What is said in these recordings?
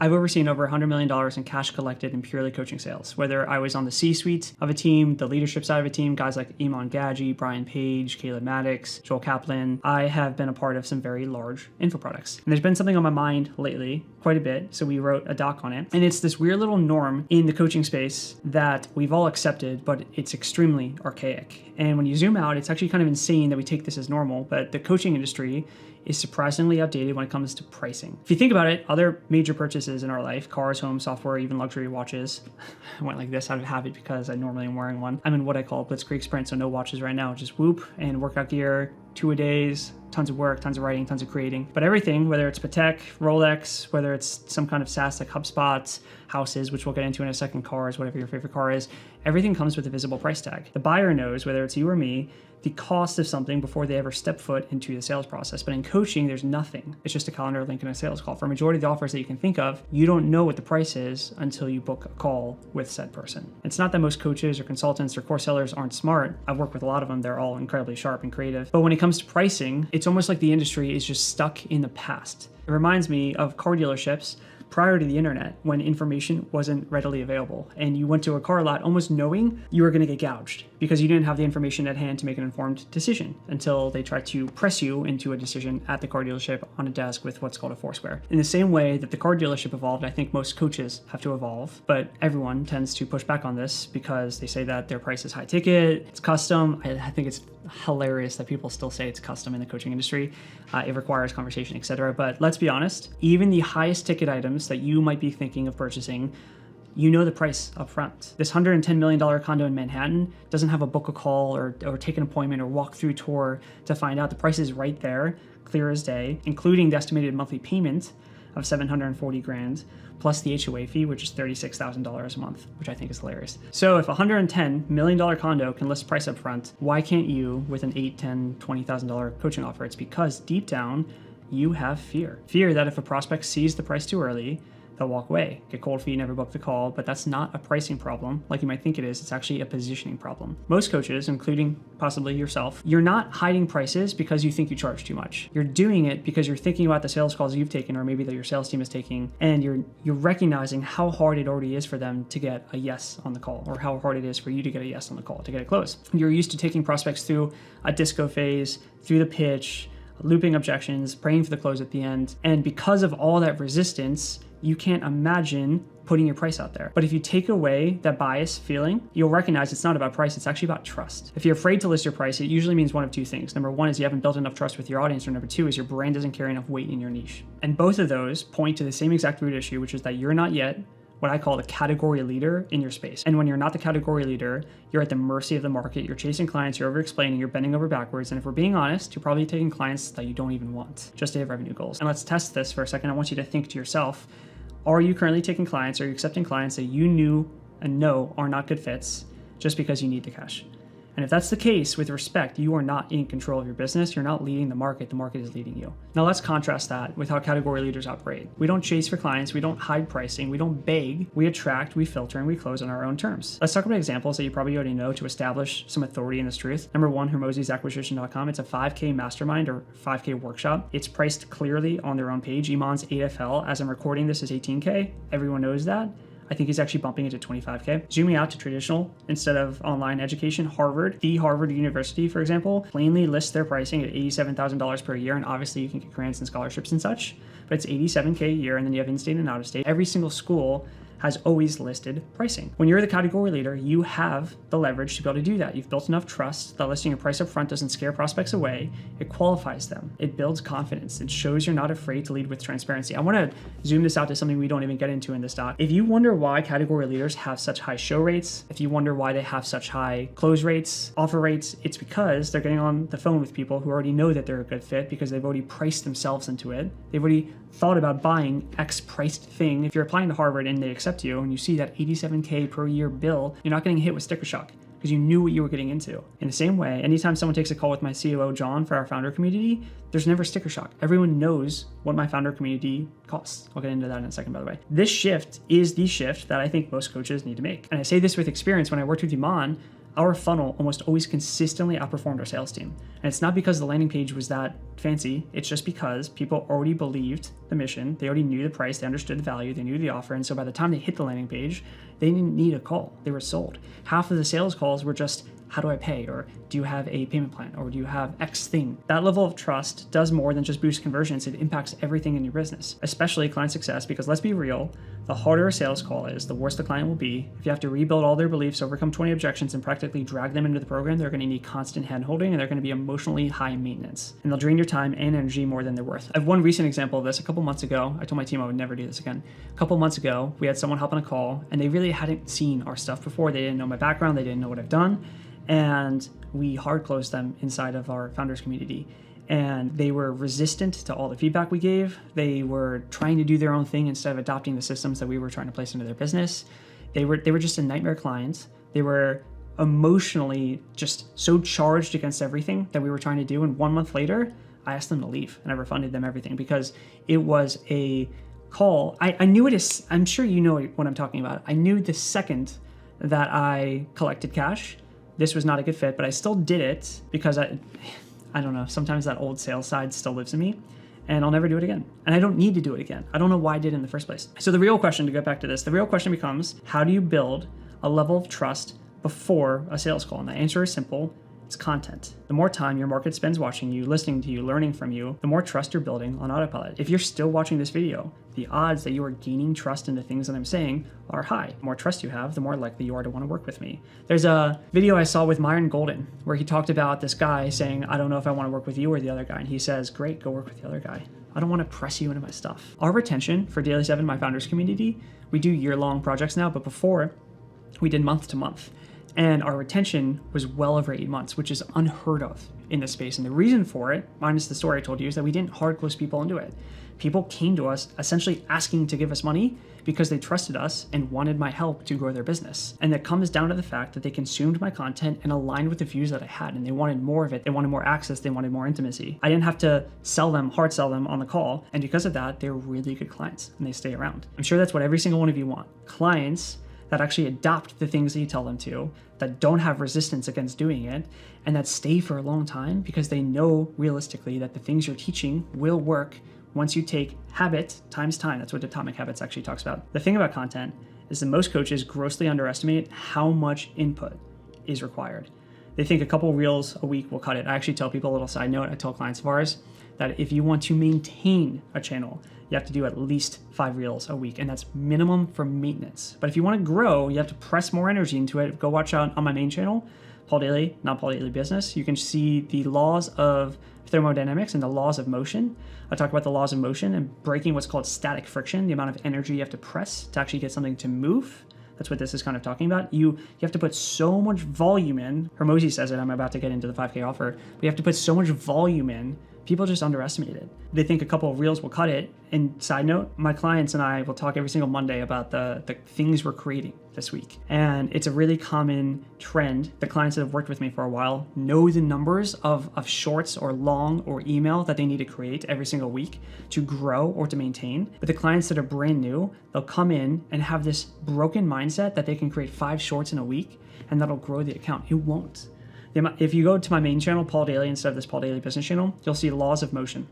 I've overseen over $100 million in cash collected in purely coaching sales, whether I was on the C-suite of a team, the leadership side of a team, guys like Iman Gadji, Brian Page, Caleb Maddox, Joel Kaplan. I have been a part of some very large info products. And there's been something on my mind lately, quite a bit, so we wrote a doc on it. And it's this weird little norm in the coaching space that we've all accepted, but it's extremely archaic. And when you zoom out, it's actually kind of insane that we take this as normal, but the coaching industry is surprisingly outdated when it comes to pricing. If you think about it, other major purchases in our life, cars, homes, software, even luxury watches, I went like this out of habit because I normally am wearing one. I'm in what I call Blitzkrieg sprint, so no watches right now, just whoop and workout gear, 2-a-days, tons of work, tons of writing, tons of creating. But everything, whether it's Patek, Rolex, whether it's some kind of SaaS like HubSpot, houses, which we'll get into in a second, cars, whatever your favorite car is, everything comes with a visible price tag. The buyer knows, whether it's you or me, the cost of something before they ever step foot into the sales process. But in coaching, there's nothing. It's just a calendar link and a sales call. For a majority of the offers that you can think of, you don't know what the price is until you book a call with said person. It's not that most coaches or consultants or course sellers aren't smart. I've worked with a lot of them. They're all incredibly sharp and creative. But when it comes to pricing, it's almost like the industry is just stuck in the past. It reminds me of car dealerships prior to the internet, when information wasn't readily available and you went to a car lot almost knowing you were going to get gouged because you didn't have the information at hand to make an informed decision until they tried to press you into a decision at the car dealership on a desk with what's called a Foursquare. In the same way that the car dealership evolved, I think most coaches have to evolve, but everyone tends to push back on this because they say that their price is high ticket, it's custom. I think it's hilarious that people still say it's custom in the coaching industry. It requires conversation, etc. But let's be honest, even the highest ticket items that you might be thinking of purchasing, you know the price up front. This $110 million condo in Manhattan doesn't have a book a call or take an appointment or walk through tour to find out. The price is right there, clear as day, including the estimated monthly payment of $740,000 plus the HOA fee, which is $36,000 a month, which I think is hilarious. So if a $110 million condo can list price up front, why can't you with an $8,000, $10,000, $20,000 coaching offer? It's because deep down, you have fear. Fear that if a prospect sees the price too early, they'll walk away, get cold feet, never book the call. But that's not a pricing problem like you might think it is. It's actually a positioning problem. Most coaches, including possibly yourself, you're not hiding prices because you think you charge too much. You're doing it because you're thinking about the sales calls you've taken, or maybe that your sales team is taking, and you're recognizing how hard it already is for them to get a yes on the call, or how hard it is for you to get a yes on the call, to get it closed. You're used to taking prospects through a disco phase, through the pitch, looping objections, praying for the close at the end. And because of all that resistance, you can't imagine putting your price out there. But if you take away that bias feeling, you'll recognize it's not about price, it's actually about trust. If you're afraid to list your price, it usually means one of two things. Number one is you haven't built enough trust with your audience, or number two is your brand doesn't carry enough weight in your niche. And both of those point to the same exact root issue, which is that you're not yet what I call the category leader in your space. And when you're not the category leader, you're at the mercy of the market. You're chasing clients, you're over-explaining, you're bending over backwards. And if we're being honest, you're probably taking clients that you don't even want just to hit revenue goals. And let's test this for a second. I want you to think to yourself, are you currently taking clients, are you accepting clients that you knew and know are not good fits just because you need the cash? And if that's the case, with respect, you are not in control of your business. You're not leading the market is leading you. Now let's contrast that with how category leaders operate. We don't chase for clients, we don't hide pricing, we don't beg, we attract, we filter, and we close on our own terms. Let's talk about examples that you probably already know to establish some authority in this truth. Number one, HermosesAcquisition.com. It's a 5K mastermind or 5K workshop. It's priced clearly on their own page. Iman's 8FL, as I'm recording this, is 18K. Everyone knows that. I think he's actually bumping it to 25K. Zooming out to traditional instead of online education, the Harvard University, for example, plainly lists their pricing at $87,000 per year. And obviously you can get grants and scholarships and such, but it's $87K a year. And then you have in-state and out-of-state. Every single school has always listed pricing. When you're the category leader, you have the leverage to be able to do that. You've built enough trust that listing your price up front doesn't scare prospects away. It qualifies them. It builds confidence. It shows you're not afraid to lead with transparency. I want to zoom this out to something we don't even get into in this doc. If you wonder why category leaders have such high show rates, if you wonder why they have such high close rates, offer rates, it's because they're getting on the phone with people who already know that they're a good fit because they've already priced themselves into it. They've already thought about buying X priced thing. If you're applying to Harvard and they accept you and you see that $87K per year bill, you're not getting hit with sticker shock because you knew what you were getting into. In the same way, anytime someone takes a call with my COO, John, for our founder community, there's never sticker shock. Everyone knows what my founder community costs. I'll get into that in a second, by the way. This shift is the shift that I think most coaches need to make. And I say this with experience. When I worked with Iman, our funnel almost always consistently outperformed our sales team. And it's not because the landing page was that fancy, it's just because people already believed the mission, they already knew the price, they understood the value, they knew the offer, and so by the time they hit the landing page, they didn't need a call, they were sold. Half of the sales calls were just, how do I pay? Or do you have a payment plan? Or do you have X thing? That level of trust does more than just boost conversions. It impacts everything in your business, especially client success, because let's be real, the harder a sales call is, the worse the client will be. If you have to rebuild all their beliefs, overcome 20 objections, and practically drag them into the program, they're gonna need constant hand-holding, and they're gonna be emotionally high maintenance. And they'll drain your time and energy more than they're worth. I have one recent example of this. A couple months ago, I told my team I would never do this again. A couple months ago, we had someone hop on a call, and they really hadn't seen our stuff before. They didn't know my background, they didn't know what I've done, and we hard closed them inside of our founders community. And they were resistant to all the feedback we gave. They were trying to do their own thing instead of adopting the systems that we were trying to place into their business. They were just a nightmare client. They were emotionally just so charged against everything that we were trying to do. And 1 month later, I asked them to leave and I refunded them everything because it was a call. I knew it is, I'm sure you know what I'm talking about. I knew the second that I collected cash, this was not a good fit, but I still did it because I don't know, sometimes that old sales side still lives in me and I'll never do it again. And I don't need to do it again. I don't know why I did it in the first place. So the real question, to get back to this, the real question becomes, how do you build a level of trust before a sales call? And the answer is simple. It's content. The more time your market spends watching you, listening to you, learning from you, the more trust you're building on autopilot. If you're still watching this video, the odds that you are gaining trust in the things that I'm saying are high. The more trust you have, the more likely you are to want to work with me. There's a video I saw with Myron Golden where he talked about this guy saying, I don't know if I want to work with you or the other guy. And he says, great, go work with the other guy. I don't want to press you into my stuff. Our retention for Daily 7, my founders community, we do year-long projects now, but before we did month to month. And our retention was well over 8 months, which is unheard of in this space. And the reason for it, minus the story I told you, is that we didn't hard close people into it. People came to us essentially asking to give us money because they trusted us and wanted my help to grow their business. And that comes down to the fact that they consumed my content and aligned with the views that I had, and they wanted more of it. They wanted more access. They wanted more intimacy. I didn't have to hard sell them on the call. And because of that, they're really good clients and they stay around. I'm sure that's what every single one of you want. Clients that actually adopt the things that you tell them to, that don't have resistance against doing it, and that stay for a long time because they know realistically that the things you're teaching will work once you take habit times time. That's what Atomic Habits actually talks about. The thing about content is that most coaches grossly underestimate how much input is required. They think a couple reels a week will cut it. I actually tell people, a little side note, I tell clients of ours that if you want to maintain a channel, you have to do at least 5 reels a week, and that's minimum for maintenance. But if you want to grow, you have to press more energy into it. Go watch out on my main channel, Paul Daly, not Paul Daly Business. You can see the laws of thermodynamics and the laws of motion. I talk about the laws of motion and breaking what's called static friction, the amount of energy you have to press to actually get something to move. That's what this is kind of talking about. You have to put so much volume in. Hormozy says it, I'm about to get into the 5K offer, but you have to put so much volume in. People just underestimate it. They think a couple of reels will cut it. And side note, my clients and I will talk every single Monday about the things we're creating this week. And it's a really common trend. The clients that have worked with me for a while know the numbers of shorts or long or email that they need to create every single week to grow or to maintain. But the clients that are brand new, they'll come in and have this broken mindset that they can create 5 shorts in a week and that'll grow the account. It won't. If you go to my main channel, Paul Daly, instead of this Paul Daly Business channel, you'll see laws of motion.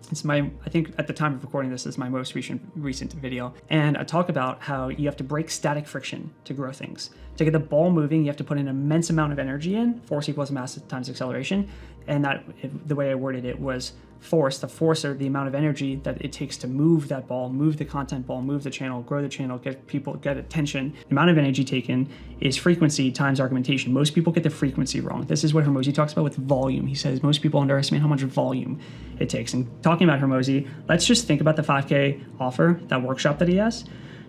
It's I think at the time of recording this is my most recent video. And I talk about how you have to break static friction to grow things. To get the ball moving, you have to put an immense amount of energy in, force equals mass times acceleration. And the way I worded it was the force or the amount of energy that it takes to move that ball, move the content ball, move the channel, grow the channel, get attention. The amount of energy taken is frequency times argumentation. Most people get the frequency wrong. This is what Hormozy talks about with volume. He says most people underestimate how much volume it takes. And talking about Hormozy, let's just think about the 5K offer, that workshop that he has.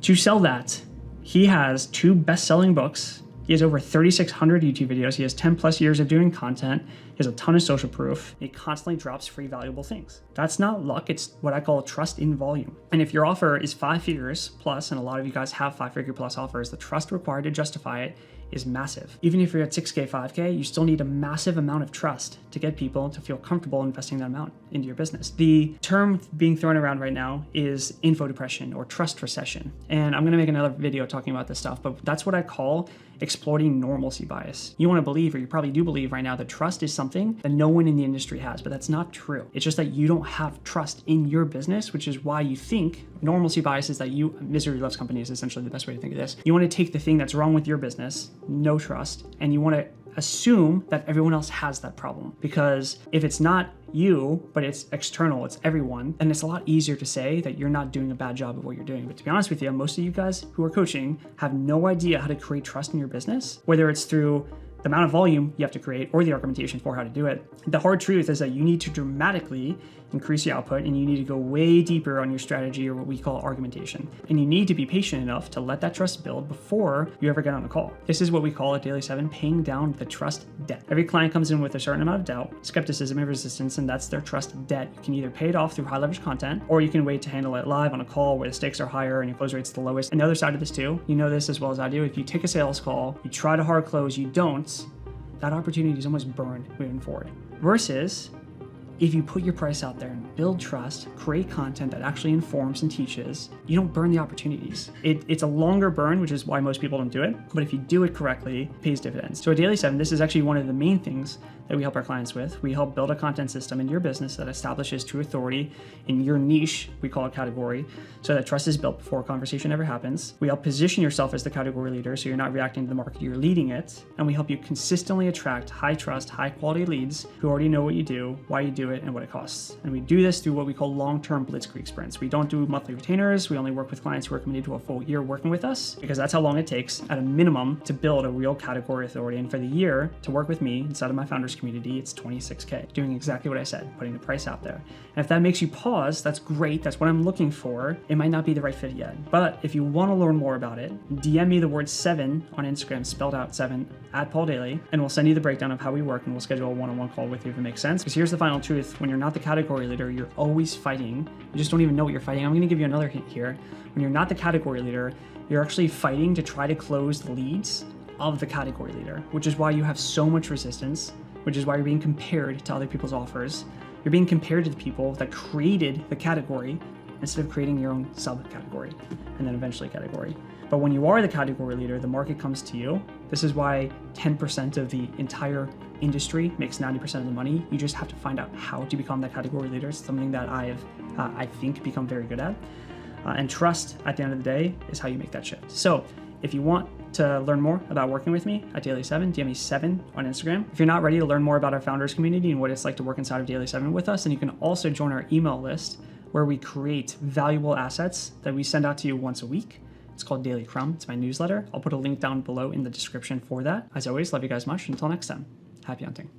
To sell that, he has 2 best-selling books. He has over 3,600 YouTube videos. He has 10 plus years of doing content. He has a ton of social proof. He constantly drops free valuable things. That's not luck. It's what I call trust in volume. And if your offer is 5 figures plus, and a lot of you guys have 5-figure plus offers, the trust required to justify it is massive. Even if you're at 6K, 5K, you still need a massive amount of trust to get people to feel comfortable investing that amount into your business. The term being thrown around right now is info depression or trust recession. And I'm gonna make another video talking about this stuff, but that's what I call exploiting normalcy bias. You want to believe, or you probably do believe right now, that trust is something that no one in the industry has, but that's not true. It's just that you don't have trust in your business, which is why you think normalcy bias is that misery loves company is essentially the best way to think of this. You want to take the thing that's wrong with your business, no trust, and you want to assume that everyone else has that problem. Because if it's not you, but it's external, it's everyone, then it's a lot easier to say that you're not doing a bad job of what you're doing. But to be honest with you, most of you guys who are coaching have no idea how to create trust in your business, whether it's through the amount of volume you have to create or the argumentation for how to do it. The hard truth is that you need to dramatically increase your output, and you need to go way deeper on your strategy, or what we call argumentation. And you need to be patient enough to let that trust build before you ever get on a call. This is what we call at Daily 7 paying down the trust debt. Every client comes in with a certain amount of doubt, skepticism, and resistance, and that's their trust debt. You can either pay it off through high leverage content, or you can wait to handle it live on a call where the stakes are higher and your close rate's the lowest. And the other side of this too, you know this as well as I do, if you take a sales call, you try to hard close, you don't, that opportunity is almost burned moving forward. Versus if you put your price out there and build trust, create content that actually informs and teaches, you don't burn the opportunities. It's a longer burn, which is why most people don't do it. But if you do it correctly, it pays dividends. So at Daily 7, this is actually one of the main things that we help our clients with. We help build a content system in your business that establishes true authority in your niche, we call it category, so that trust is built before a conversation ever happens. We help position yourself as the category leader so you're not reacting to the market, you're leading it. And we help you consistently attract high trust, high quality leads who already know what you do, why you do it, and what it costs. And we do this through what we call long-term Blitzkrieg sprints. We don't do monthly retainers. We only work with clients who are committed to a full year working with us, because that's how long it takes at a minimum to build a real category authority. And for the year to work with me inside of my founders community, it's $26K, doing exactly what I said, putting the price out there. And if that makes you pause, that's great. That's what I'm looking for. It might not be the right fit yet, but if you want to learn more about it, DM me the word 7 on Instagram, spelled out 7 at Paul Daly, and we'll send you the breakdown of how we work, and we'll schedule a one-on-one call with you if it makes sense. Because here's the final truth: when you're not the category leader, you're always fighting. You just don't even know what you're fighting. I'm going to give you another hint here. When you're not the category leader, you're actually fighting to try to close the leads of the category leader, which is why you have so much resistance, which is why you're being compared to other people's offers. You're being compared to the people that created the category instead of creating your own subcategory and then eventually category. But when you are the category leader, the market comes to you. This is why 10% of the entire industry makes 90% of the money. You just have to find out how to become that category leader. It's something that I think, become very good at. And trust, at the end of the day, is how you make that shift. So if you want to learn more about working with me at Daily 7, DM me 7 on Instagram. If you're not ready to learn more about our founders community and what it's like to work inside of Daily 7 with us, then you can also join our email list, where we create valuable assets that we send out to you once a week. It's called Daily Crumb. It's my newsletter. I'll put a link down below in the description for that. As always, love you guys much. Until next time, happy hunting.